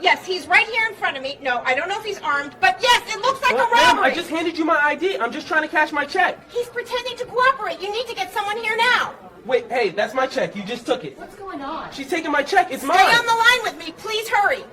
Yes, he's right here in front of me. No, I don't know if he's armed, but yes, it looks like a Ma'am, robbery. I just handed you my ID. I'm just trying to cash my check. He's pretending to cooperate. You need to get someone here now. Wait, hey, that's my check. You just took it. What's going on? She's taking my check. It's Stay mine. on the line with me. Please hurry.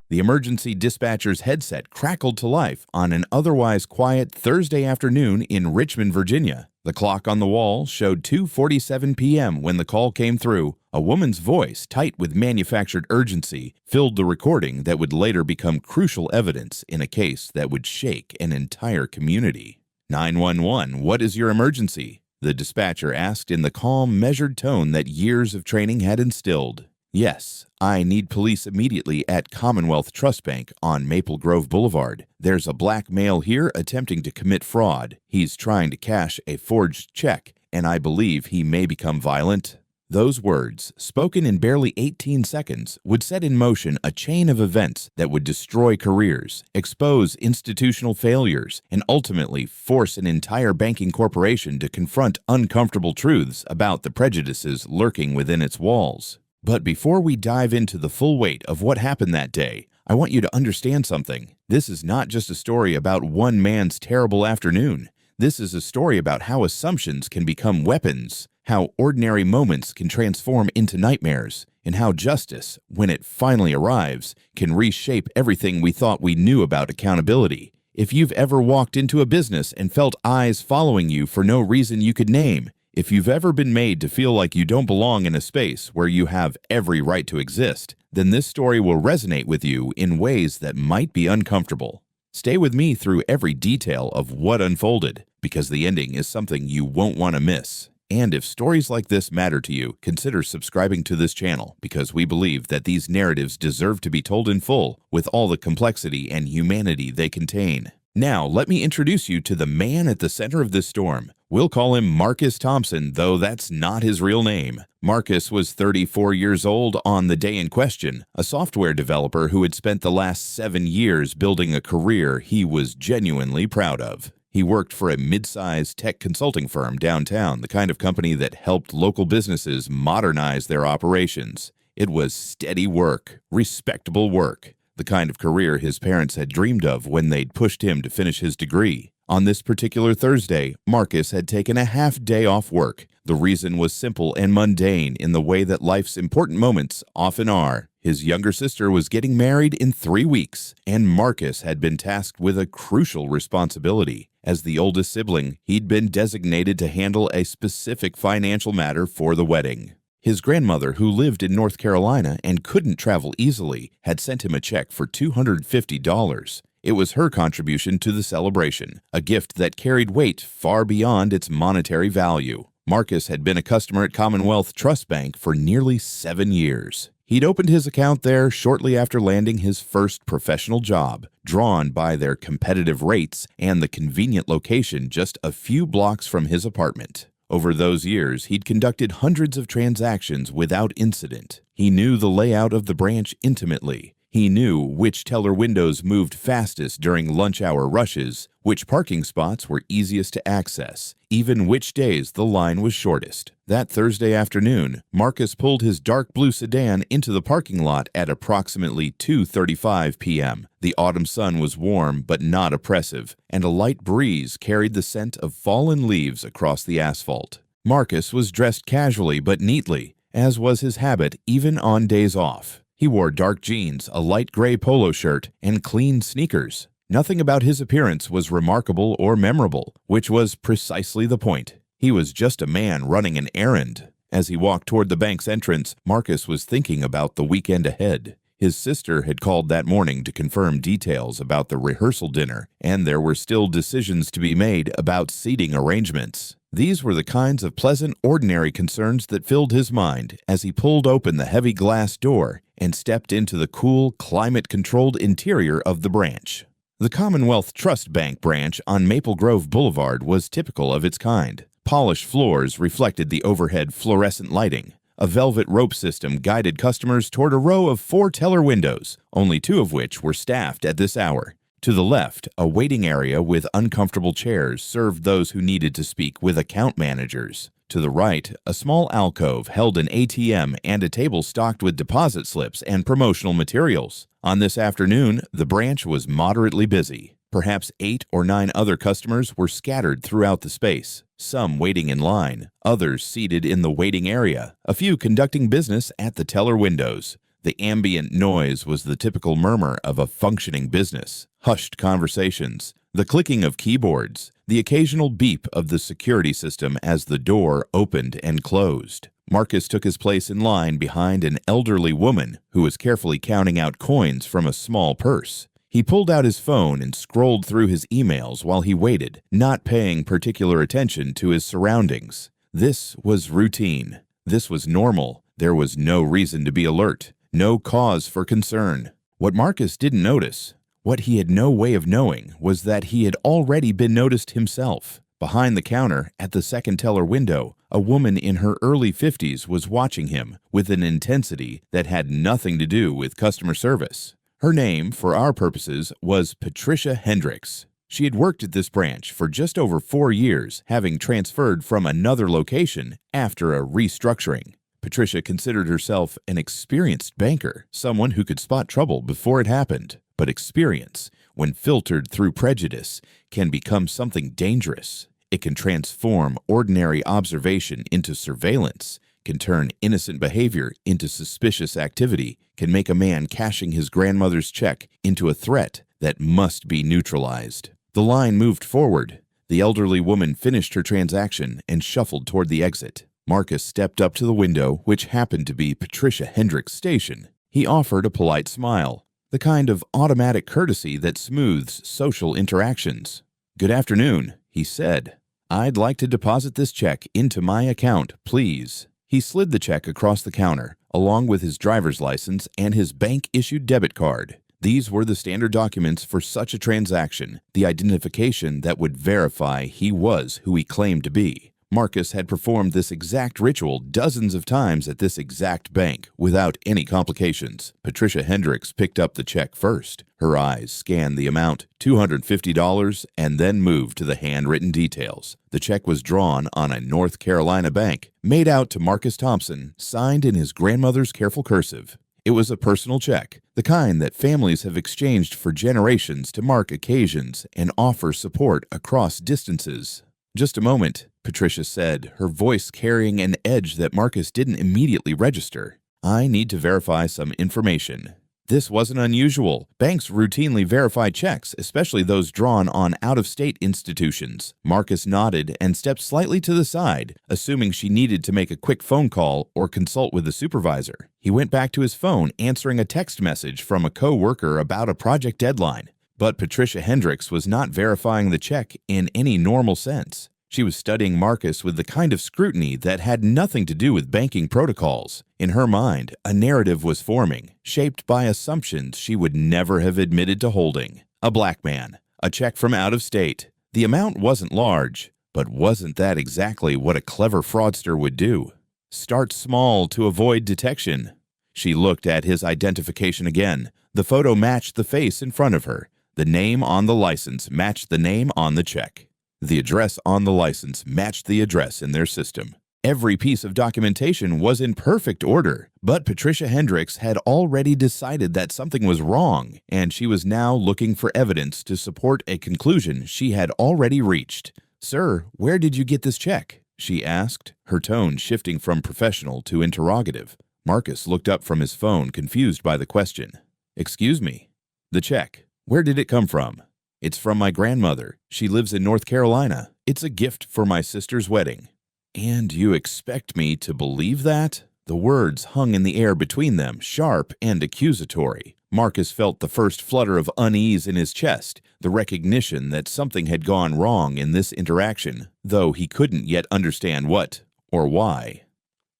The emergency dispatcher's headset crackled to life on an otherwise quiet Thursday afternoon in Richmond, Virginia. The clock on the wall showed 2:47 p.m. when the call came through. A woman's voice, tight with manufactured urgency, filled the recording that would later become crucial evidence in a case that would shake an entire community. 911, what is your emergency? The dispatcher asked in the calm, measured tone that years of training had instilled. Yes, I need police immediately at Commonwealth Trust Bank on Maple Grove Boulevard. There's a black male here attempting to commit fraud. He's trying to cash a forged check, and I believe he may become violent. Those words, spoken in barely 18 seconds, would set in motion a chain of events that would destroy careers, expose institutional failures, and ultimately force an entire banking corporation to confront uncomfortable truths about the prejudices lurking within its walls. But before we dive into the full weight of what happened that day, I want you to understand something. This is not just a story about one man's terrible afternoon. This is a story about how assumptions can become weapons, how ordinary moments can transform into nightmares, and how justice, when it finally arrives, can reshape everything we thought we knew about accountability. If you've ever walked into a business and felt eyes following you for no reason you could name, if you've ever been made to feel like you don't belong in a space where you have every right to exist, then this story will resonate with you in ways that might be uncomfortable. Stay with me through every detail of what unfolded, because the ending is something you won't want to miss. And if stories like this matter to you, consider subscribing to this channel, because we believe that these narratives deserve to be told in full with all the complexity and humanity they contain. Now, let me introduce you to the man at the center of this storm. We'll call him Marcus Thompson, though that's not his real name. Marcus was 34 years old on the day in question, a software developer who had spent the last 7 years building a career he was genuinely proud of. He worked for a mid-sized tech consulting firm downtown, the kind of company that helped local businesses modernize their operations. It was steady work, respectable work, the kind of career his parents had dreamed of when they'd pushed him to finish his degree. On this particular Thursday, Marcus had taken a half day off work. The reason was simple and mundane in the way that life's important moments often are. His younger sister was getting married in 3 weeks, and Marcus had been tasked with a crucial responsibility. As the oldest sibling, he'd been designated to handle a specific financial matter for the wedding. His grandmother, who lived in North Carolina and couldn't travel easily, had sent him a check for $250. It was her contribution to the celebration, a gift that carried weight far beyond its monetary value. Marcus had been a customer at Commonwealth Trust Bank for nearly 7 years. He'd opened his account there shortly after landing his first professional job, drawn by their competitive rates and the convenient location just a few blocks from his apartment. Over those years, he'd conducted hundreds of transactions without incident. He knew the layout of the branch intimately. He knew which teller windows moved fastest during lunch hour rushes, which parking spots were easiest to access, even which days the line was shortest. That Thursday afternoon, Marcus pulled his dark blue sedan into the parking lot at approximately 2:35 p.m. The autumn sun was warm but not oppressive, and a light breeze carried the scent of fallen leaves across the asphalt. Marcus was dressed casually but neatly, as was his habit even on days off. He wore dark jeans, a light gray polo shirt, and clean sneakers. Nothing about his appearance was remarkable or memorable, which was precisely the point. He was just a man running an errand. As he walked toward the bank's entrance, Marcus was thinking about the weekend ahead. His sister had called that morning to confirm details about the rehearsal dinner, and there were still decisions to be made about seating arrangements. These were the kinds of pleasant, ordinary concerns that filled his mind as he pulled open the heavy glass door and stepped into the cool, climate-controlled interior of the branch. The Commonwealth Trust Bank branch on Maple Grove Boulevard was typical of its kind. Polished floors reflected the overhead fluorescent lighting. A velvet rope system guided customers toward a row of 4 teller windows, only 2 of which were staffed at this hour. To the left, a waiting area with uncomfortable chairs served those who needed to speak with account managers. To the right, a small alcove held an ATM and a table stocked with deposit slips and promotional materials. On this afternoon, the branch was moderately busy. Perhaps 8 or 9 other customers were scattered throughout the space, some waiting in line, others seated in the waiting area, a few conducting business at the teller windows. The ambient noise was the typical murmur of a functioning business, hushed conversations, the clicking of keyboards, the occasional beep of the security system as the door opened and closed. Marcus took his place in line behind an elderly woman who was carefully counting out coins from a small purse. He pulled out his phone and scrolled through his emails while he waited, not paying particular attention to his surroundings. This was routine. This was normal. There was no reason to be alert, no cause for concern. What Marcus didn't notice, what he had no way of knowing, was that he had already been noticed himself. Behind the counter, at the second teller window, a woman in her early 50s was watching him with an intensity that had nothing to do with customer service. Her name, for our purposes, was Patricia Hendricks. She had worked at this branch for just over 4 years, having transferred from another location after a restructuring. Patricia considered herself an experienced banker, someone who could spot trouble before it happened. But experience, when filtered through prejudice, can become something dangerous. It can transform ordinary observation into surveillance, can turn innocent behavior into suspicious activity, can make a man cashing his grandmother's check into a threat that must be neutralized. The line moved forward. The elderly woman finished her transaction and shuffled toward the exit. Marcus stepped up to the window, which happened to be Patricia Hendricks' station. He offered a polite smile, the kind of automatic courtesy that smooths social interactions. "Good afternoon," he said. "I'd like to deposit this check into my account, please." He slid the check across the counter, along with his driver's license and his bank-issued debit card. These were the standard documents for such a transaction, the identification that would verify he was who he claimed to be. Marcus had performed this exact ritual dozens of times at this exact bank without any complications. Patricia Hendricks picked up the check first. Her eyes scanned the amount, $250, and then moved to the handwritten details. The check was drawn on a North Carolina bank, made out to Marcus Thompson, signed in his grandmother's careful cursive. It was a personal check, the kind that families have exchanged for generations to mark occasions and offer support across distances. "Just a moment," Patricia said, her voice carrying an edge that Marcus didn't immediately register. "I need to verify some information." This wasn't unusual. Banks routinely verify checks, especially those drawn on out-of-state institutions. Marcus nodded and stepped slightly to the side, assuming she needed to make a quick phone call or consult with the supervisor. He went back to his phone, answering a text message from a co-worker about a project deadline. But Patricia Hendricks was not verifying the check in any normal sense. She was studying Marcus with the kind of scrutiny that had nothing to do with banking protocols. In her mind, a narrative was forming, shaped by assumptions she would never have admitted to holding. A black man, a check from out of state. The amount wasn't large, but wasn't that exactly what a clever fraudster would do? Start small to avoid detection. She looked at his identification again. The photo matched the face in front of her. The name on the license matched the name on the check. The address on the license matched the address in their system. Every piece of documentation was in perfect order, but Patricia Hendricks had already decided that something was wrong, and she was now looking for evidence to support a conclusion she had already reached. "Sir, where did you get this check?" she asked, her tone shifting from professional to interrogative. Marcus looked up from his phone, confused by the question. "Excuse me. The check. Where did it come from?" "It's from my grandmother. She lives in North Carolina. It's a gift for my sister's wedding." "And you expect me to believe that?" The words hung in the air between them, sharp and accusatory. Marcus felt the first flutter of unease in his chest, the recognition that something had gone wrong in this interaction, though he couldn't yet understand what or why.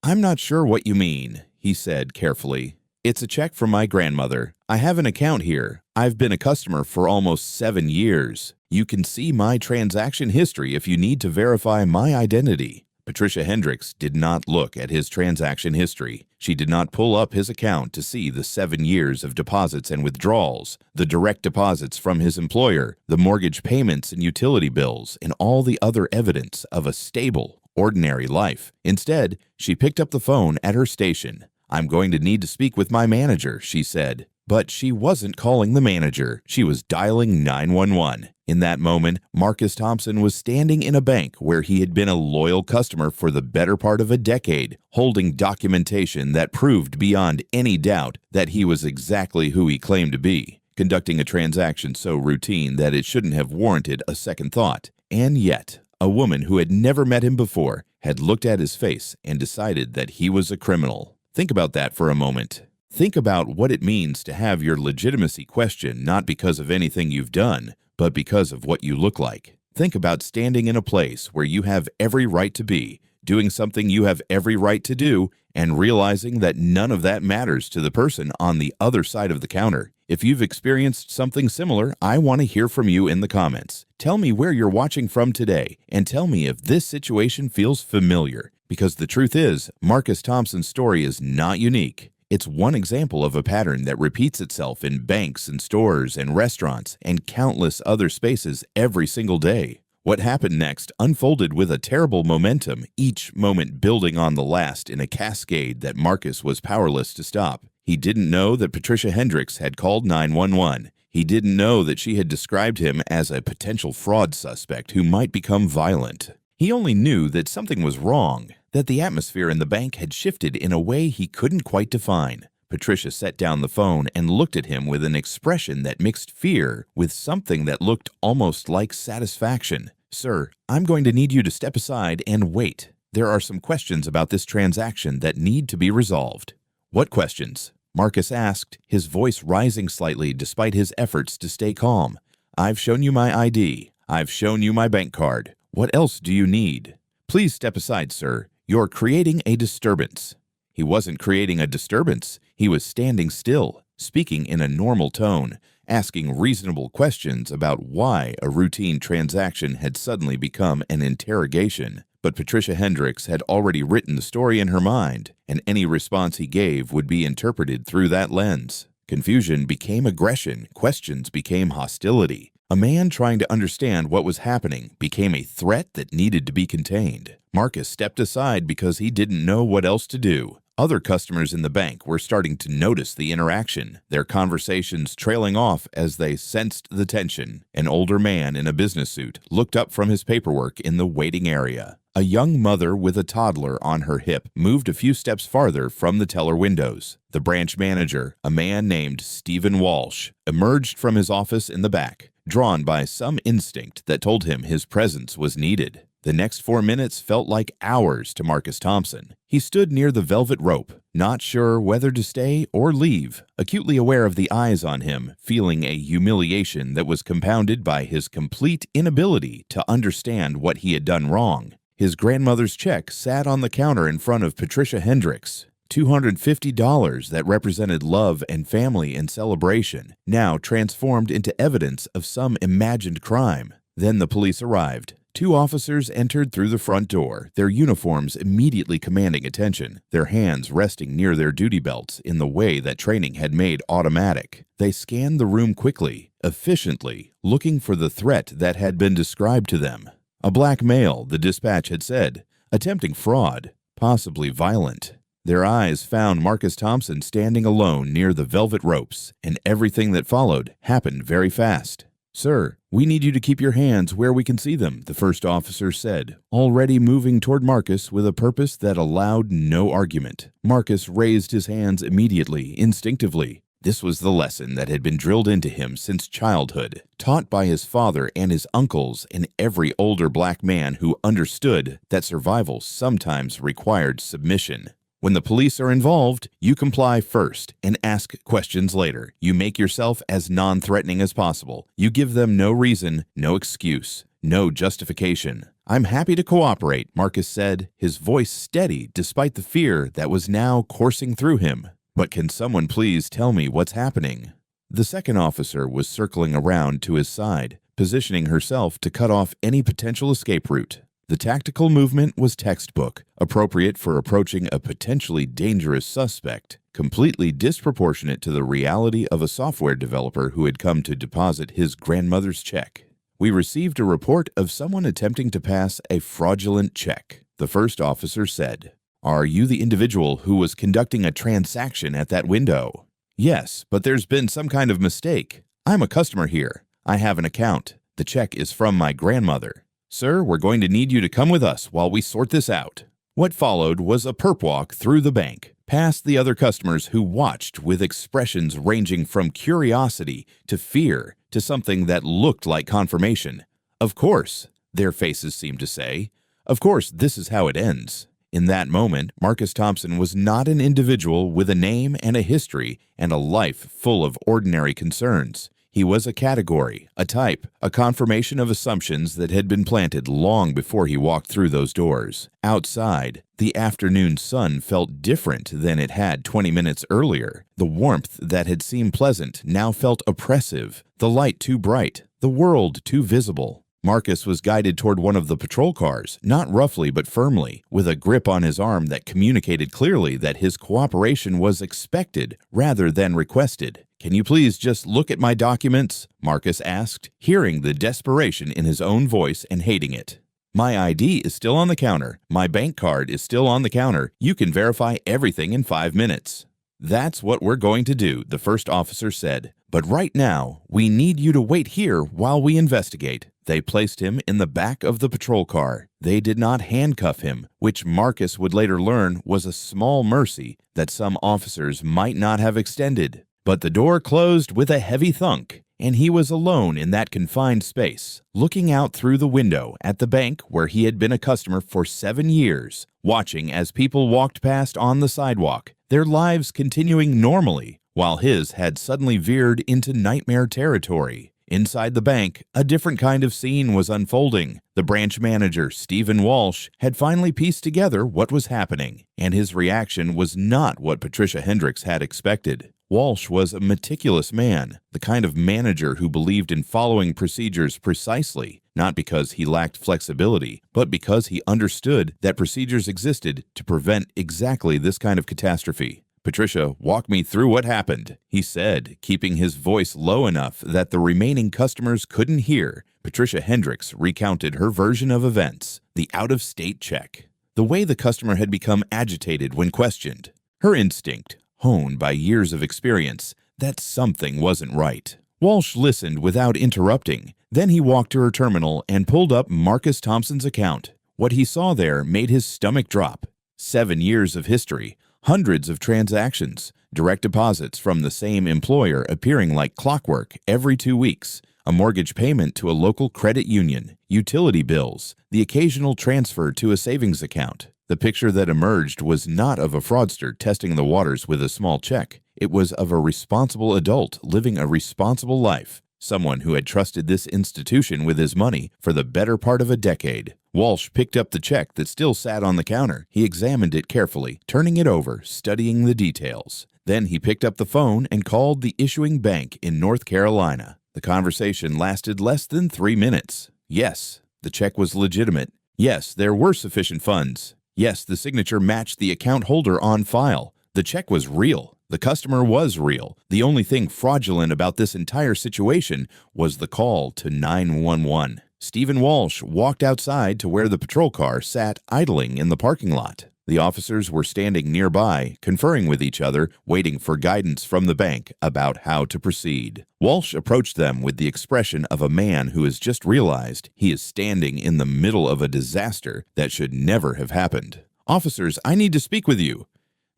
"I'm not sure what you mean," he said carefully. "It's a check from my grandmother. I have an account here. I've been a customer for almost 7 years. You can see my transaction history if you need to verify my identity." Patricia Hendricks did not look at his transaction history. She did not pull up his account to see the 7 years of deposits and withdrawals, the direct deposits from his employer, the mortgage payments and utility bills, and all the other evidence of a stable, ordinary life. Instead, she picked up the phone at her station. "I'm going to need to speak with my manager," she said. But she wasn't calling the manager. She was dialing 911. In that moment, Marcus Thompson was standing in a bank where he had been a loyal customer for the better part of a decade, holding documentation that proved beyond any doubt that he was exactly who he claimed to be, conducting a transaction so routine that it shouldn't have warranted a second thought. And yet, a woman who had never met him before had looked at his face and decided that he was a criminal. Think about that for a moment. Think about what it means to have your legitimacy questioned not because of anything you've done, but because of what you look like. Think about standing in a place where you have every right to be, doing something you have every right to do, and realizing that none of that matters to the person on the other side of the counter. If you've experienced something similar, I want to hear from you in the comments. Tell me where you're watching from today, and tell me if this situation feels familiar. Because the truth is, Marcus Thompson's story is not unique. It's one example of a pattern that repeats itself in banks and stores and restaurants and countless other spaces every single day. What happened next unfolded with a terrible momentum, each moment building on the last in a cascade that Marcus was powerless to stop. He didn't know that Patricia Hendricks had called 911. He didn't know that she had described him as a potential fraud suspect who might become violent. He only knew that something was wrong, that the atmosphere in the bank had shifted in a way he couldn't quite define. Patricia set down the phone and looked at him with an expression that mixed fear with something that looked almost like satisfaction. "Sir, I'm going to need you to step aside and wait. There are some questions about this transaction that need to be resolved." "What questions?" Marcus asked, his voice rising slightly despite his efforts to stay calm. "I've shown you my ID. I've shown you my bank card. What else do you need?" "Please step aside, sir. You're creating a disturbance." He wasn't creating a disturbance. He was standing still, speaking in a normal tone, asking reasonable questions about why a routine transaction had suddenly become an interrogation. But Patricia Hendricks had already written the story in her mind, and any response he gave would be interpreted through that lens. Confusion became aggression. Questions became hostility. A man trying to understand what was happening became a threat that needed to be contained. Marcus stepped aside because he didn't know what else to do. Other customers in the bank were starting to notice the interaction, their conversations trailing off as they sensed the tension. An older man in a business suit looked up from his paperwork in the waiting area. A young mother with a toddler on her hip moved a few steps farther from the teller windows. The branch manager, a man named Stephen Walsh, emerged from his office in the back, drawn by some instinct that told him his presence was needed. The next 4 minutes felt like hours to Marcus Thompson. He stood near the velvet rope, not sure whether to stay or leave, acutely aware of the eyes on him, feeling a humiliation that was compounded by his complete inability to understand what he had done wrong. His grandmother's check sat on the counter in front of Patricia Hendricks. $250 that represented love and family and celebration, now transformed into evidence of some imagined crime. Then the police arrived. 2 officers entered through the front door, their uniforms immediately commanding attention, their hands resting near their duty belts in the way that training had made automatic. They scanned the room quickly, efficiently, looking for the threat that had been described to them. A black male, the dispatch had said, attempting fraud, possibly violent. Their eyes found Marcus Thompson standing alone near the velvet ropes, and everything that followed happened very fast. "Sir, we need you to keep your hands where we can see them," the first officer said, already moving toward Marcus with a purpose that allowed no argument. Marcus raised his hands immediately, instinctively. This was the lesson that had been drilled into him since childhood, taught by his father and his uncles and every older black man who understood that survival sometimes required submission. When the police are involved, you comply first and ask questions later. You make yourself as non-threatening as possible. You give them no reason, no excuse, no justification. "I'm happy to cooperate," Marcus said, his voice steady despite the fear that was now coursing through him. "But can someone please tell me what's happening?" The second officer was circling around to his side, positioning herself to cut off any potential escape route. The tactical movement was textbook, appropriate for approaching a potentially dangerous suspect, completely disproportionate to the reality of a software developer who had come to deposit his grandmother's check. "We received a report of someone attempting to pass a fraudulent check." The first officer said, "Are you the individual who was conducting a transaction at that window?" "Yes, but there's been some kind of mistake. I'm a customer here. I have an account. The check is from my grandmother." "Sir, we're going to need you to come with us while we sort this out." What followed was a perp walk through the bank, past the other customers who watched with expressions ranging from curiosity to fear to something that looked like confirmation. Of course, their faces seemed to say. Of course, this is how it ends. In that moment, Marcus Thompson was not an individual with a name and a history and a life full of ordinary concerns. He was a category, a type, a confirmation of assumptions that had been planted long before he walked through those doors. Outside, the afternoon sun felt different than it had 20 minutes earlier. The warmth that had seemed pleasant now felt oppressive, the light too bright, the world too visible. Marcus was guided toward one of the patrol cars, not roughly but firmly, with a grip on his arm that communicated clearly that his cooperation was expected rather than requested. "Can you please just look at my documents?" Marcus asked, hearing the desperation in his own voice and hating it. "My ID is still on the counter. My bank card is still on the counter. You can verify everything in 5 minutes." "That's what we're going to do," the first officer said. "But right now, we need you to wait here while we investigate." They placed him in the back of the patrol car. They did not handcuff him, which Marcus would later learn was a small mercy that some officers might not have extended. But the door closed with a heavy thunk, and he was alone in that confined space, looking out through the window at the bank where he had been a customer for 7 years, watching as people walked past on the sidewalk, their lives continuing normally, while his had suddenly veered into nightmare territory. Inside the bank, a different kind of scene was unfolding. The branch manager, Stephen Walsh, had finally pieced together what was happening, and his reaction was not what Patricia Hendricks had expected. Walsh was a meticulous man, the kind of manager who believed in following procedures precisely, not because he lacked flexibility, but because he understood that procedures existed to prevent exactly this kind of catastrophe. "Patricia, walk me through what happened," he said, keeping his voice low enough that the remaining customers couldn't hear. Patricia Hendricks recounted her version of events, the out-of-state check, the way the customer had become agitated when questioned, her instinct, honed by years of experience, that something wasn't right. Walsh listened without interrupting. Then he walked to her terminal and pulled up Marcus Thompson's account. What he saw there made his stomach drop. 7 years of history, hundreds of transactions, direct deposits from the same employer appearing like clockwork every 2 weeks, a mortgage payment to a local credit union, utility bills, the occasional transfer to a savings account. The picture that emerged was not of a fraudster testing the waters with a small check. It was of a responsible adult living a responsible life, someone who had trusted this institution with his money for the better part of a decade. Walsh picked up the check that still sat on the counter. He examined it carefully, turning it over, studying the details. Then he picked up the phone and called the issuing bank in North Carolina. The conversation lasted less than 3 minutes. Yes, the check was legitimate. Yes, there were sufficient funds. Yes, the signature matched the account holder on file. The check was real. The customer was real. The only thing fraudulent about this entire situation was the call to 911. Stephen Walsh walked outside to where the patrol car sat idling in the parking lot. The officers were standing nearby, conferring with each other, waiting for guidance from the bank about how to proceed. Walsh approached them with the expression of a man who has just realized he is standing in the middle of a disaster that should never have happened. "Officers, I need to speak with you.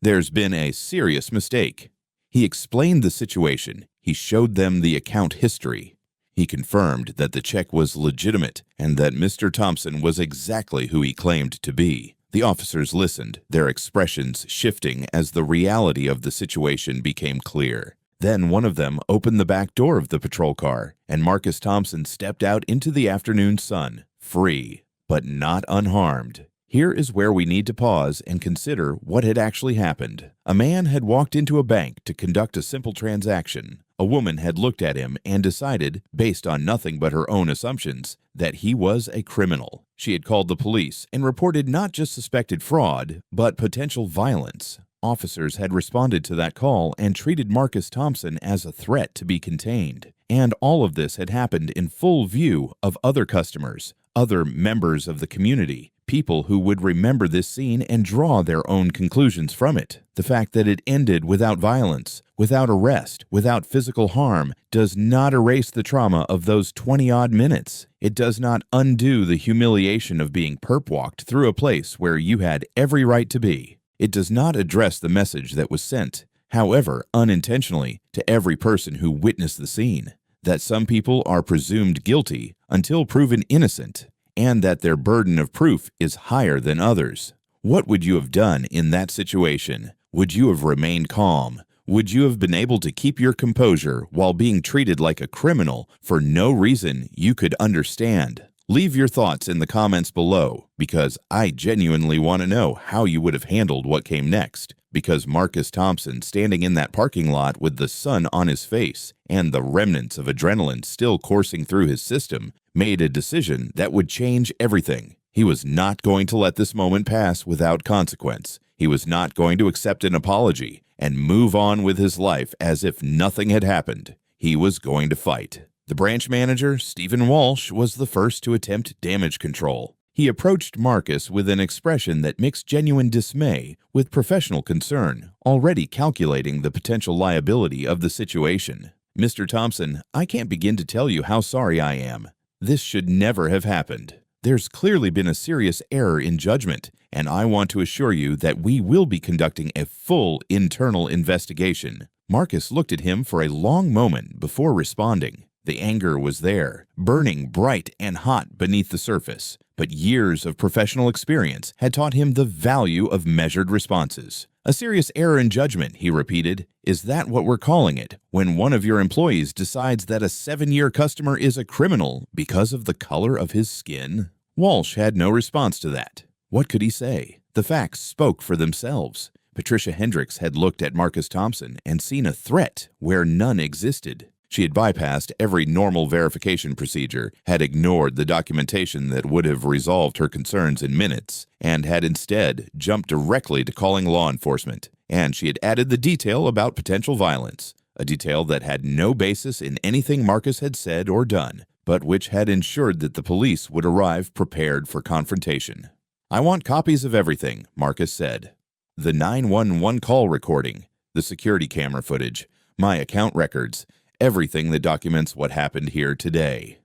There's been a serious mistake." He explained the situation. He showed them the account history. He confirmed that the check was legitimate and that Mr. Thompson was exactly who he claimed to be. The officers listened, their expressions shifting as the reality of the situation became clear. Then one of them opened the back door of the patrol car, and Marcus Thompson stepped out into the afternoon sun, free, but not unharmed. Here is where we need to pause and consider what had actually happened. A man had walked into a bank to conduct a simple transaction. A woman had looked at him and decided, based on nothing but her own assumptions, that he was a criminal. She had called the police and reported not just suspected fraud, but potential violence. Officers had responded to that call and treated Marcus Thompson as a threat to be contained. And all of this had happened in full view of other customers, other members of the community, People who would remember this scene and draw their own conclusions from it. The fact that it ended without violence, without arrest, without physical harm, does not erase the trauma of those 20-odd minutes. It does not undo the humiliation of being perp-walked through a place where you had every right to be. It does not address the message that was sent, however unintentionally, to every person who witnessed the scene, that some people are presumed guilty until proven innocent, and that their burden of proof is higher than others. What would you have done in that situation? Would you have remained calm? Would you have been able to keep your composure while being treated like a criminal for no reason you could understand? Leave your thoughts in the comments below, because I genuinely want to know how you would have handled what came next. Because Marcus Thompson, standing in that parking lot with the sun on his face and the remnants of adrenaline still coursing through his system, made a decision that would change everything. He was not going to let this moment pass without consequence. He was not going to accept an apology and move on with his life as if nothing had happened. He was going to fight. The branch manager, Stephen Walsh, was the first to attempt damage control. He approached Marcus with an expression that mixed genuine dismay with professional concern, already calculating the potential liability of the situation. "Mr. Thompson, I can't begin to tell you how sorry I am. This should never have happened. There's clearly been a serious error in judgment, and I want to assure you that we will be conducting a full internal investigation." Marcus looked at him for a long moment before responding. The anger was there, burning bright and hot beneath the surface, but years of professional experience had taught him the value of measured responses. "A serious error in judgment," he repeated. "Is that what we're calling it, when one of your employees decides that a 7-year customer is a criminal because of the color of his skin?" Walsh had no response to that. What could he say? The facts spoke for themselves. Patricia Hendricks had looked at Marcus Thompson and seen a threat where none existed. She had bypassed every normal verification procedure, had ignored the documentation that would have resolved her concerns in minutes, and had instead jumped directly to calling law enforcement. And she had added the detail about potential violence, a detail that had no basis in anything Marcus had said or done, but which had ensured that the police would arrive prepared for confrontation. "I want copies of everything," Marcus said. "The 911 call recording, the security camera footage, my account records, everything that documents what happened here today."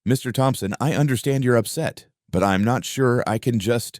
"Mr. Thompson, I understand you're upset, but I'm not sure I can just—"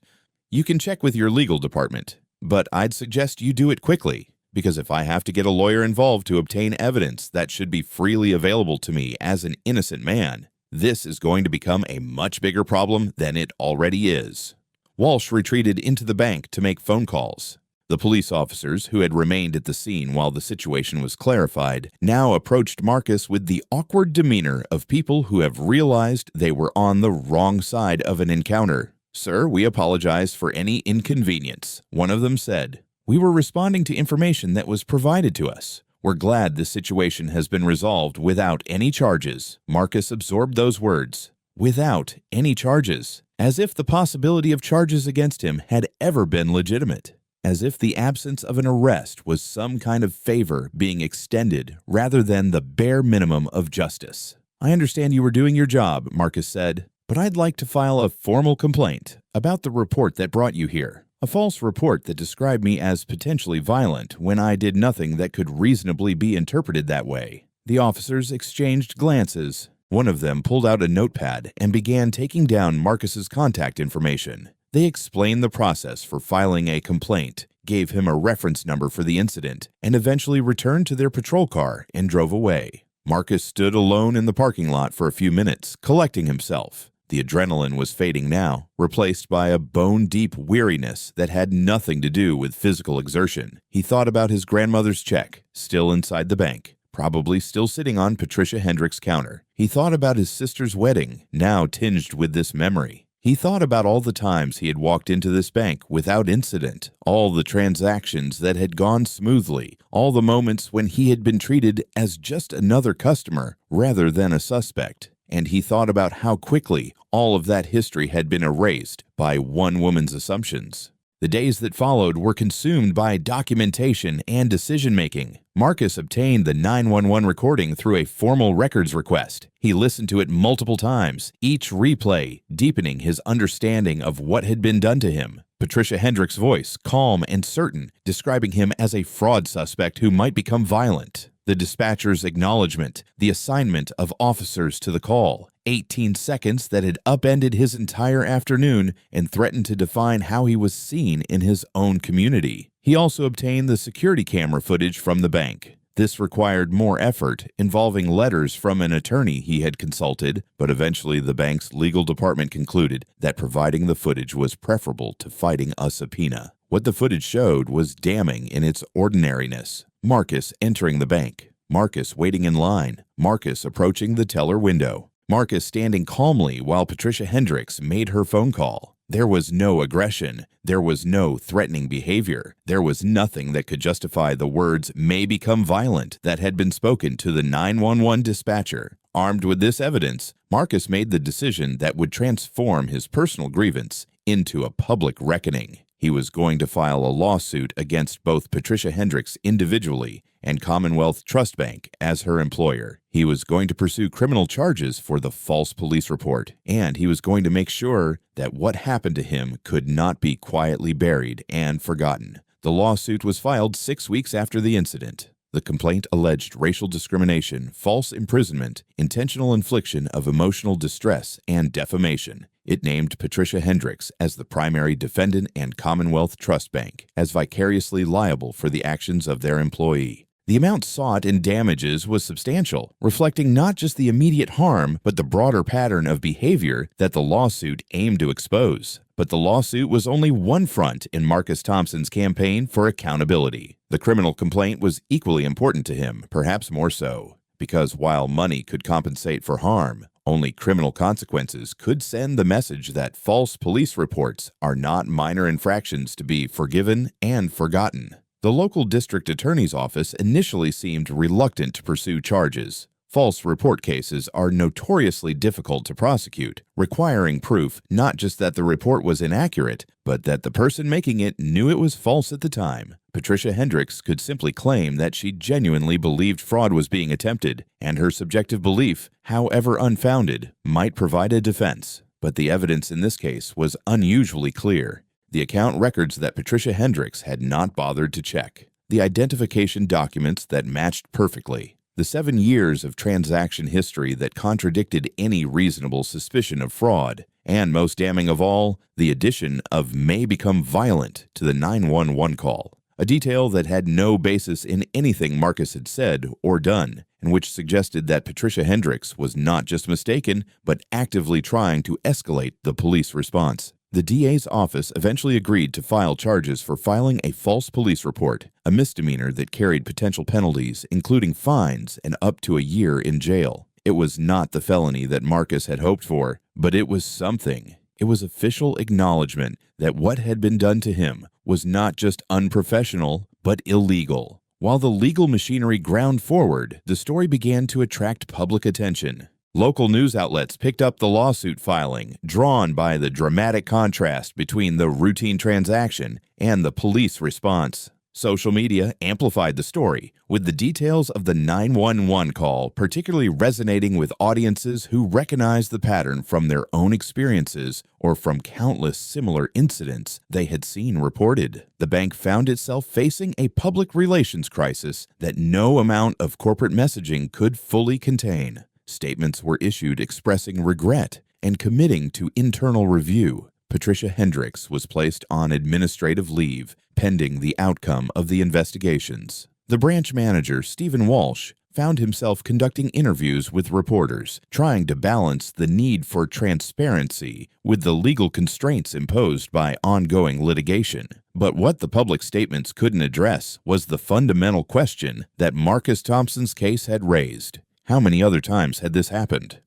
"You can check with your legal department, but I'd suggest you do it quickly, because if I have to get a lawyer involved to obtain evidence that should be freely available to me as an innocent man, this is going to become a much bigger problem than it already is." Walsh retreated into the bank to make phone calls. The police officers, who had remained at the scene while the situation was clarified, now approached Marcus with the awkward demeanor of people who have realized they were on the wrong side of an encounter. "Sir, we apologize for any inconvenience," one of them said. "We were responding to information that was provided to us. We're glad this situation has been resolved without any charges." Marcus absorbed those words. Without any charges. As if the possibility of charges against him had ever been legitimate. As if the absence of an arrest was some kind of favor being extended rather than the bare minimum of justice. "I understand you were doing your job," Marcus said, "but I'd like to file a formal complaint about the report that brought you here. A false report that described me as potentially violent when I did nothing that could reasonably be interpreted that way." The officers exchanged glances. One of them pulled out a notepad and began taking down Marcus's contact information. They explained the process for filing a complaint, gave him a reference number for the incident, and eventually returned to their patrol car and drove away. Marcus stood alone in the parking lot for a few minutes, collecting himself. The adrenaline was fading now, replaced by a bone-deep weariness that had nothing to do with physical exertion. He thought about his grandmother's check, still inside the bank, probably still sitting on Patricia Hendricks' counter. He thought about his sister's wedding, now tinged with this memory. He thought about all the times he had walked into this bank without incident, all the transactions that had gone smoothly, all the moments when he had been treated as just another customer rather than a suspect. And he thought about how quickly all of that history had been erased by one woman's assumptions. The days that followed were consumed by documentation and decision-making. Marcus obtained the 911 recording through a formal records request. He listened to it multiple times, each replay deepening his understanding of what had been done to him. Patricia Hendricks' voice, calm and certain, describing him as a fraud suspect who might become violent. The dispatcher's acknowledgement, the assignment of officers to the call, 18 seconds that had upended his entire afternoon and threatened to define how he was seen in his own community. He also obtained the security camera footage from the bank. This required more effort, involving letters from an attorney he had consulted, but eventually the bank's legal department concluded that providing the footage was preferable to fighting a subpoena. What the footage showed was damning in its ordinariness. Marcus entering the bank, Marcus waiting in line, Marcus approaching the teller window, Marcus standing calmly while Patricia Hendricks made her phone call. There was no aggression. There was no threatening behavior. There was nothing that could justify the words "may become violent" that had been spoken to the 911 dispatcher. Armed with this evidence, Marcus made the decision that would transform his personal grievance into a public reckoning. He was going to file a lawsuit against both Patricia Hendricks individually and Commonwealth Trust Bank as her employer. He was going to pursue criminal charges for the false police report, and he was going to make sure that what happened to him could not be quietly buried and forgotten. The lawsuit was filed 6 weeks after the incident. The complaint alleged racial discrimination, false imprisonment, intentional infliction of emotional distress, and defamation. It named Patricia Hendricks as the primary defendant and Commonwealth Trust Bank as vicariously liable for the actions of their employee. The amount sought in damages was substantial, reflecting not just the immediate harm, but the broader pattern of behavior that the lawsuit aimed to expose. But the lawsuit was only one front in Marcus Thompson's campaign for accountability. The criminal complaint was equally important to him, perhaps more so, because while money could compensate for harm, only criminal consequences could send the message that false police reports are not minor infractions to be forgiven and forgotten. The local district attorney's office initially seemed reluctant to pursue charges. False report cases are notoriously difficult to prosecute, requiring proof not just that the report was inaccurate, but that the person making it knew it was false at the time. Patricia Hendricks could simply claim that she genuinely believed fraud was being attempted, and her subjective belief, however unfounded, might provide a defense. But the evidence in this case was unusually clear. The account records that Patricia Hendricks had not bothered to check. The identification documents that matched perfectly. The 7 years of transaction history that contradicted any reasonable suspicion of fraud. And most damning of all, the addition of "may become violent" to the 911 call. A detail that had no basis in anything Marcus had said or done, and which suggested that Patricia Hendricks was not just mistaken, but actively trying to escalate the police response. The DA's office eventually agreed to file charges for filing a false police report, a misdemeanor that carried potential penalties, including fines and up to a year in jail. It was not the felony that Marcus had hoped for, but it was something. It was official acknowledgement that what had been done to him was not just unprofessional, but illegal. While the legal machinery ground forward, the story began to attract public attention. Local news outlets picked up the lawsuit filing, drawn by the dramatic contrast between the routine transaction and the police response. Social media amplified the story, with the details of the 911 call particularly resonating with audiences who recognized the pattern from their own experiences or from countless similar incidents they had seen reported. The bank found itself facing a public relations crisis that no amount of corporate messaging could fully contain. Statements were issued expressing regret and committing to internal review. Patricia Hendricks was placed on administrative leave pending the outcome of the investigations. The branch manager, Stephen Walsh, found himself conducting interviews with reporters, trying to balance the need for transparency with the legal constraints imposed by ongoing litigation. But what the public statements couldn't address was the fundamental question that Marcus Thompson's case had raised. How many other times had this happened?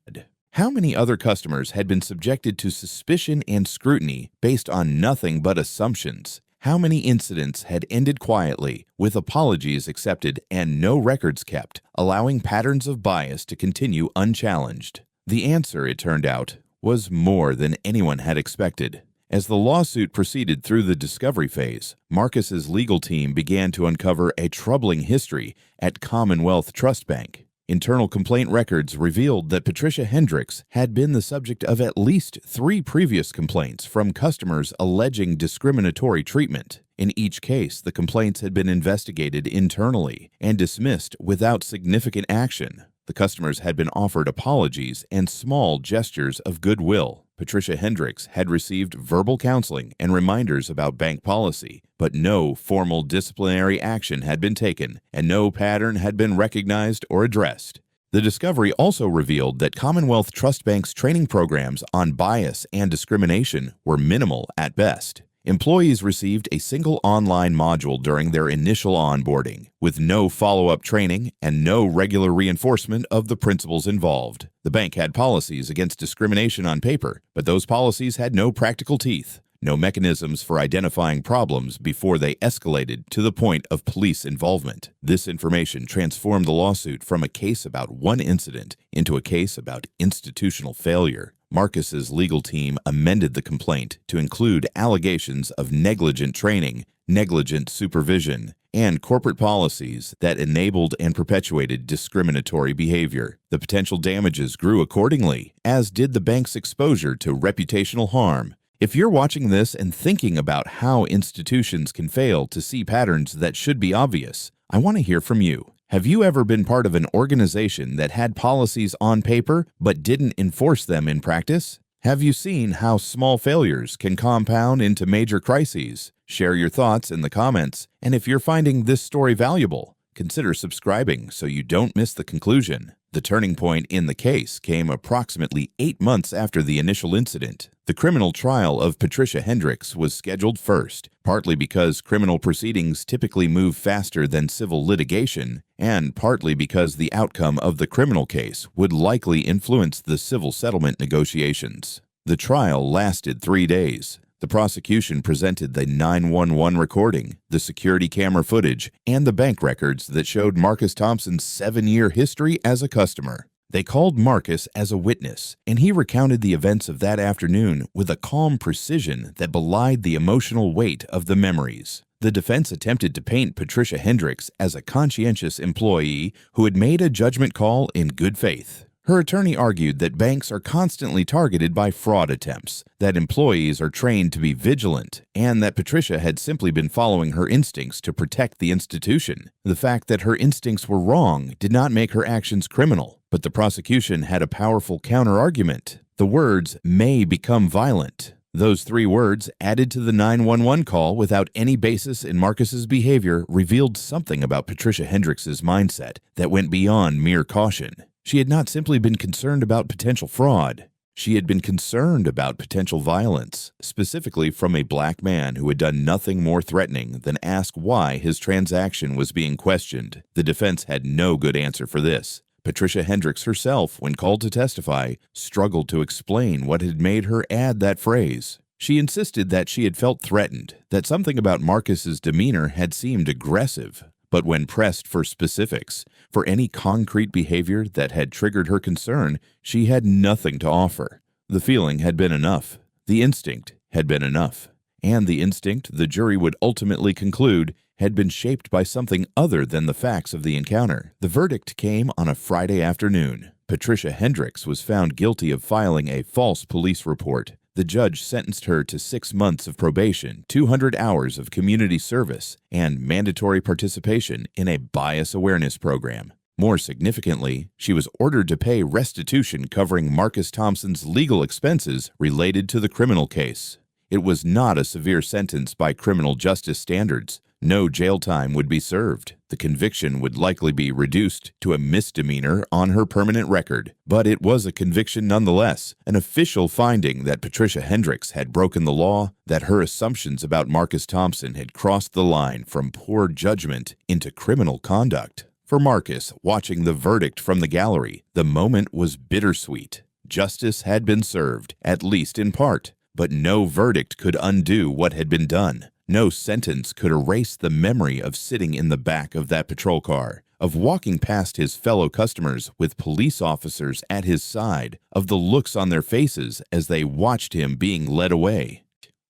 How many other customers had been subjected to suspicion and scrutiny based on nothing but assumptions? How many incidents had ended quietly, with apologies accepted and no records kept, allowing patterns of bias to continue unchallenged? The answer, it turned out, was more than anyone had expected. As the lawsuit proceeded through the discovery phase, Marcus's legal team began to uncover a troubling history at Commonwealth Trust Bank. Internal complaint records revealed that Patricia Hendricks had been the subject of at least 3 previous complaints from customers alleging discriminatory treatment. In each case, the complaints had been investigated internally and dismissed without significant action. The customers had been offered apologies and small gestures of goodwill. Patricia Hendricks had received verbal counseling and reminders about bank policy, but no formal disciplinary action had been taken, and no pattern had been recognized or addressed. The discovery also revealed that Commonwealth Trust Bank's training programs on bias and discrimination were minimal at best. Employees received a single online module during their initial onboarding, with no follow-up training and no regular reinforcement of the principles involved. The bank had policies against discrimination on paper, but those policies had no practical teeth, no mechanisms for identifying problems before they escalated to the point of police involvement. This information transformed the lawsuit from a case about one incident into a case about institutional failure. Marcus's legal team amended the complaint to include allegations of negligent training, negligent supervision, and corporate policies that enabled and perpetuated discriminatory behavior. The potential damages grew accordingly, as did the bank's exposure to reputational harm. If you're watching this and thinking about how institutions can fail to see patterns that should be obvious, I want to hear from you. Have you ever been part of an organization that had policies on paper but didn't enforce them in practice? Have you seen how small failures can compound into major crises? Share your thoughts in the comments, and if you're finding this story valuable, consider subscribing so you don't miss the conclusion. The turning point in the case came approximately 8 months after the initial incident. The criminal trial of Patricia Hendricks was scheduled first, partly because criminal proceedings typically move faster than civil litigation, and partly because the outcome of the criminal case would likely influence the civil settlement negotiations. The trial lasted 3 days. The prosecution presented the 911 recording, the security camera footage, and the bank records that showed Marcus Thompson's 7-year history as a customer. They called Marcus as a witness, and he recounted the events of that afternoon with a calm precision that belied the emotional weight of the memories. The defense attempted to paint Patricia Hendricks as a conscientious employee who had made a judgment call in good faith. Her attorney argued that banks are constantly targeted by fraud attempts, that employees are trained to be vigilant, and that Patricia had simply been following her instincts to protect the institution. The fact that her instincts were wrong did not make her actions criminal, but the prosecution had a powerful counter-argument. The words "may become violent." Those 3 words, added to the 911 call without any basis in Marcus's behavior, revealed something about Patricia Hendricks's mindset that went beyond mere caution. She had not simply been concerned about potential fraud. She had been concerned about potential violence, specifically from a black man who had done nothing more threatening than ask why his transaction was being questioned. The defense had no good answer for this. Patricia Hendricks herself, when called to testify, struggled to explain what had made her add that phrase. She insisted that she had felt threatened, that something about Marcus's demeanor had seemed aggressive. But when pressed for specifics, for any concrete behavior that had triggered her concern, she had nothing to offer. The feeling had been enough. The instinct had been enough. And the instinct, the jury would ultimately conclude, had been shaped by something other than the facts of the encounter. The verdict came on a Friday afternoon. Patricia Hendricks was found guilty of filing a false police report. The judge sentenced her to 6 months of probation, 200 hours of community service, and mandatory participation in a bias awareness program. More significantly, she was ordered to pay restitution covering Marcus Thompson's legal expenses related to the criminal case. It was not a severe sentence by criminal justice standards. No jail time would be served. The conviction would likely be reduced to a misdemeanor on her permanent record, but it was a conviction nonetheless, an official finding that Patricia Hendricks had broken the law, that her assumptions about Marcus Thompson had crossed the line from poor judgment into criminal conduct. For Marcus, watching the verdict from the gallery, the moment was bittersweet. Justice had been served, at least in part, but no verdict could undo what had been done. No sentence could erase the memory of sitting in the back of that patrol car, of walking past his fellow customers with police officers at his side, of the looks on their faces as they watched him being led away.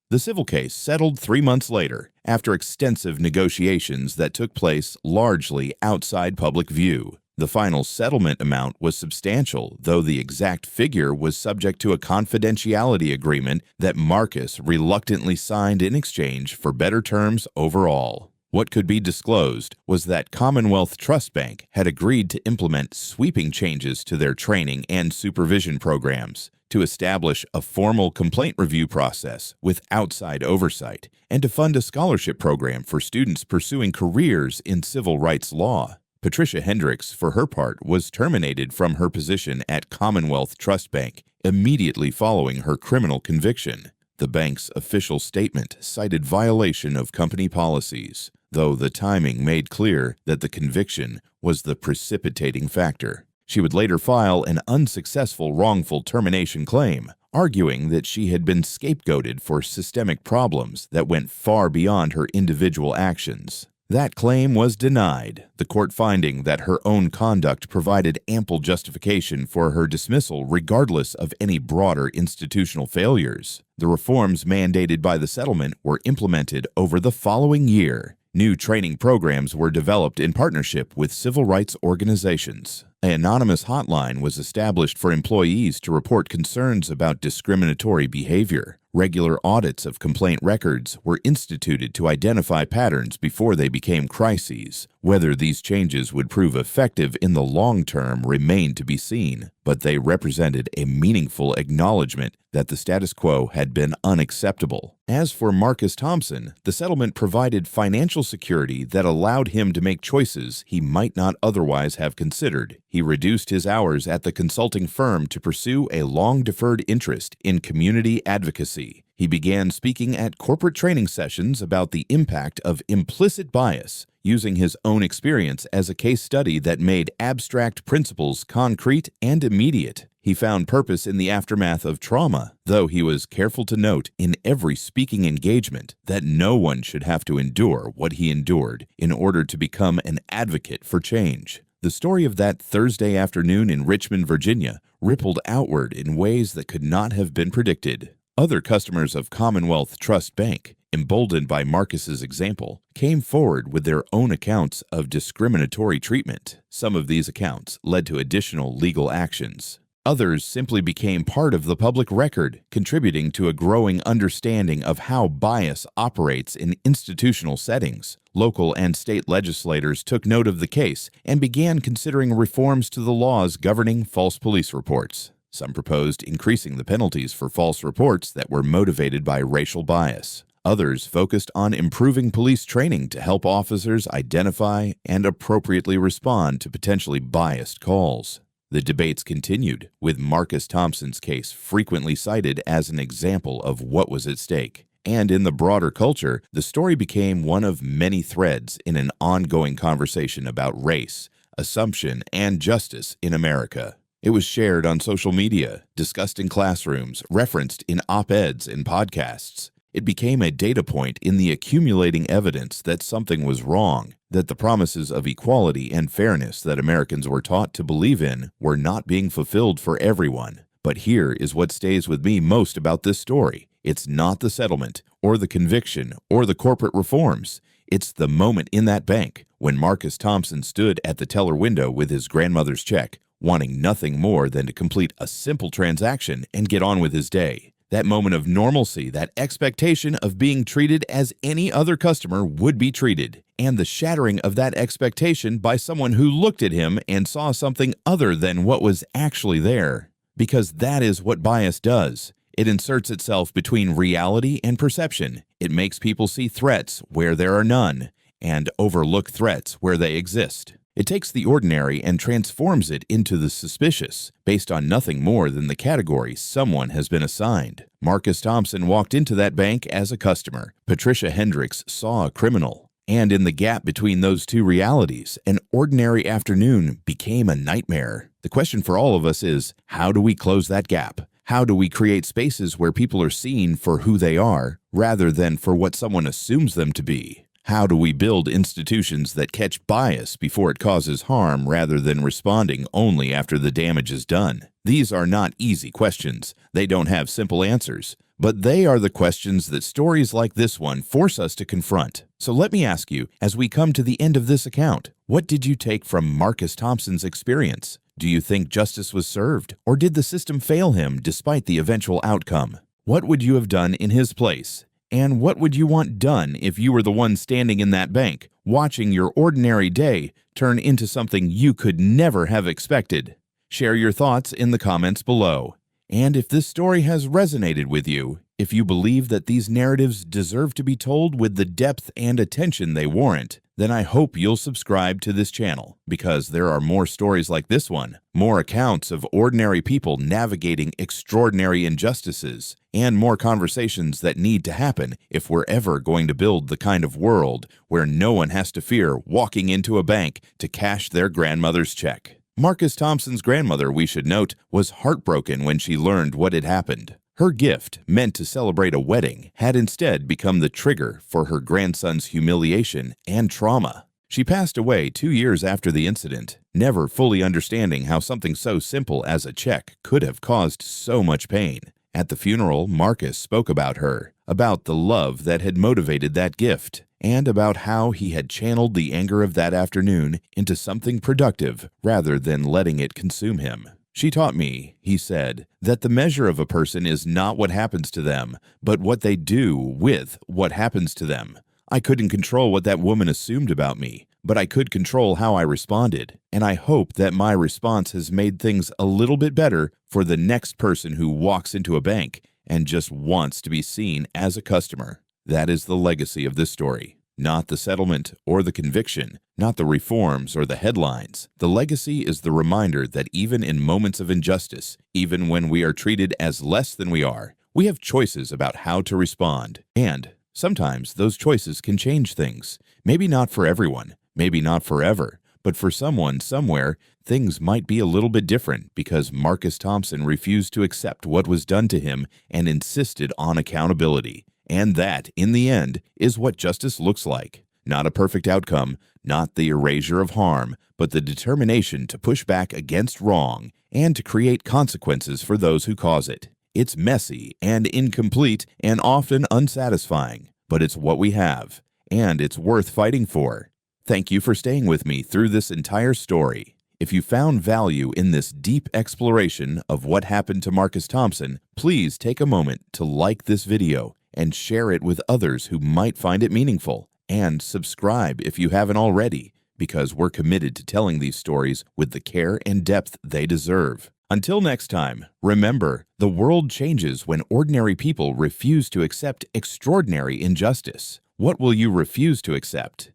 The civil case settled 3 months later, after extensive negotiations that took place largely outside public view. The final settlement amount was substantial, though the exact figure was subject to a confidentiality agreement that Marcus reluctantly signed in exchange for better terms overall. What could be disclosed was that Commonwealth Trust Bank had agreed to implement sweeping changes to their training and supervision programs, to establish a formal complaint review process with outside oversight, and to fund a scholarship program for students pursuing careers in civil rights law. Patricia Hendricks, for her part, was terminated from her position at Commonwealth Trust Bank immediately following her criminal conviction. The bank's official statement cited violation of company policies, though the timing made clear that the conviction was the precipitating factor. She would later file an unsuccessful wrongful termination claim, arguing that she had been scapegoated for systemic problems that went far beyond her individual actions. That claim was denied, the court finding that her own conduct provided ample justification for her dismissal regardless of any broader institutional failures. The reforms mandated by the settlement were implemented over the following year. New training programs were developed in partnership with civil rights organizations. An anonymous hotline was established for employees to report concerns about discriminatory behavior. Regular audits of complaint records were instituted to identify patterns before they became crises. Whether these changes would prove effective in the long term remained to be seen, but they represented a meaningful acknowledgement that the status quo had been unacceptable. As for Marcus Thompson, the settlement provided financial security that allowed him to make choices he might not otherwise have considered. He reduced his hours at the consulting firm to pursue a long-deferred interest in community advocacy. He began speaking at corporate training sessions about the impact of implicit bias, using his own experience as a case study that made abstract principles concrete and immediate. He found purpose in the aftermath of trauma, though he was careful to note in every speaking engagement that no one should have to endure what he endured in order to become an advocate for change. The story of that Thursday afternoon in Richmond, Virginia, rippled outward in ways that could not have been predicted. Other customers of Commonwealth Trust Bank, emboldened by Marcus's example, came forward with their own accounts of discriminatory treatment. Some of these accounts led to additional legal actions. Others simply became part of the public record, contributing to a growing understanding of how bias operates in institutional settings. Local and state legislators took note of the case and began considering reforms to the laws governing false police reports. Some proposed increasing the penalties for false reports that were motivated by racial bias. Others focused on improving police training to help officers identify and appropriately respond to potentially biased calls. The debates continued, with Marcus Thompson's case frequently cited as an example of what was at stake. And in the broader culture, the story became one of many threads in an ongoing conversation about race, assumption, and justice in America. It was shared on social media, discussed in classrooms, referenced in op-eds and podcasts. It became a data point in the accumulating evidence that something was wrong, that the promises of equality and fairness that Americans were taught to believe in were not being fulfilled for everyone. But here is what stays with me most about this story. It's not the settlement, or the conviction, or the corporate reforms. It's the moment in that bank when Marcus Thompson stood at the teller window with his grandmother's check, wanting nothing more than to complete a simple transaction and get on with his day. That moment of normalcy, that expectation of being treated as any other customer would be treated, and the shattering of that expectation by someone who looked at him and saw something other than what was actually there. Because that is what bias does. It inserts itself between reality and perception. It makes people see threats where there are none, and overlook threats where they exist. It takes the ordinary and transforms it into the suspicious, based on nothing more than the category someone has been assigned. Marcus Thompson walked into that bank as a customer. Patricia Hendricks saw a criminal. And in the gap between those two realities, an ordinary afternoon became a nightmare. The question for all of us is, how do we close that gap? How do we create spaces where people are seen for who they are, rather than for what someone assumes them to be? How do we build institutions that catch bias before it causes harm rather than responding only after the damage is done? These are not easy questions. They don't have simple answers. But they are the questions that stories like this one force us to confront. So let me ask you, as we come to the end of this account, what did you take from Marcus Thompson's experience? Do you think justice was served, or did the system fail him despite the eventual outcome? What would you have done in his place? And what would you want done if you were the one standing in that bank, watching your ordinary day turn into something you could never have expected? Share your thoughts in the comments below. And if this story has resonated with you, if you believe that these narratives deserve to be told with the depth and attention they warrant, then I hope you'll subscribe to this channel, because there are more stories like this one, more accounts of ordinary people navigating extraordinary injustices, and more conversations that need to happen if we're ever going to build the kind of world where no one has to fear walking into a bank to cash their grandmother's check. Marcus Thompson's grandmother, we should note, was heartbroken when she learned what had happened. Her gift, meant to celebrate a wedding, had instead become the trigger for her grandson's humiliation and trauma. She passed away 2 years after the incident, never fully understanding how something so simple as a check could have caused so much pain. At the funeral, Marcus spoke about her, about the love that had motivated that gift, and about how he had channeled the anger of that afternoon into something productive rather than letting it consume him. She taught me, he said, that the measure of a person is not what happens to them, but what they do with what happens to them. I couldn't control what that woman assumed about me, but I could control how I responded, and I hope that my response has made things a little bit better for the next person who walks into a bank and just wants to be seen as a customer. That is the legacy of this story. Not the settlement or the conviction, not the reforms or the headlines. The legacy is the reminder that even in moments of injustice, even when we are treated as less than we are, we have choices about how to respond. And sometimes those choices can change things. Maybe not for everyone, maybe not forever, but for someone somewhere, things might be a little bit different because Marcus Thompson refused to accept what was done to him and insisted on accountability. And that, in the end, is what justice looks like. Not a perfect outcome, not the erasure of harm, but the determination to push back against wrong and to create consequences for those who cause it. It's messy and incomplete and often unsatisfying, but it's what we have, and it's worth fighting for. Thank you for staying with me through this entire story. If you found value in this deep exploration of what happened to Marcus Thompson, please take a moment to like this video and share it with others who might find it meaningful. And subscribe if you haven't already, because we're committed to telling these stories with the care and depth they deserve. Until next time, remember, the world changes when ordinary people refuse to accept extraordinary injustice. What will you refuse to accept?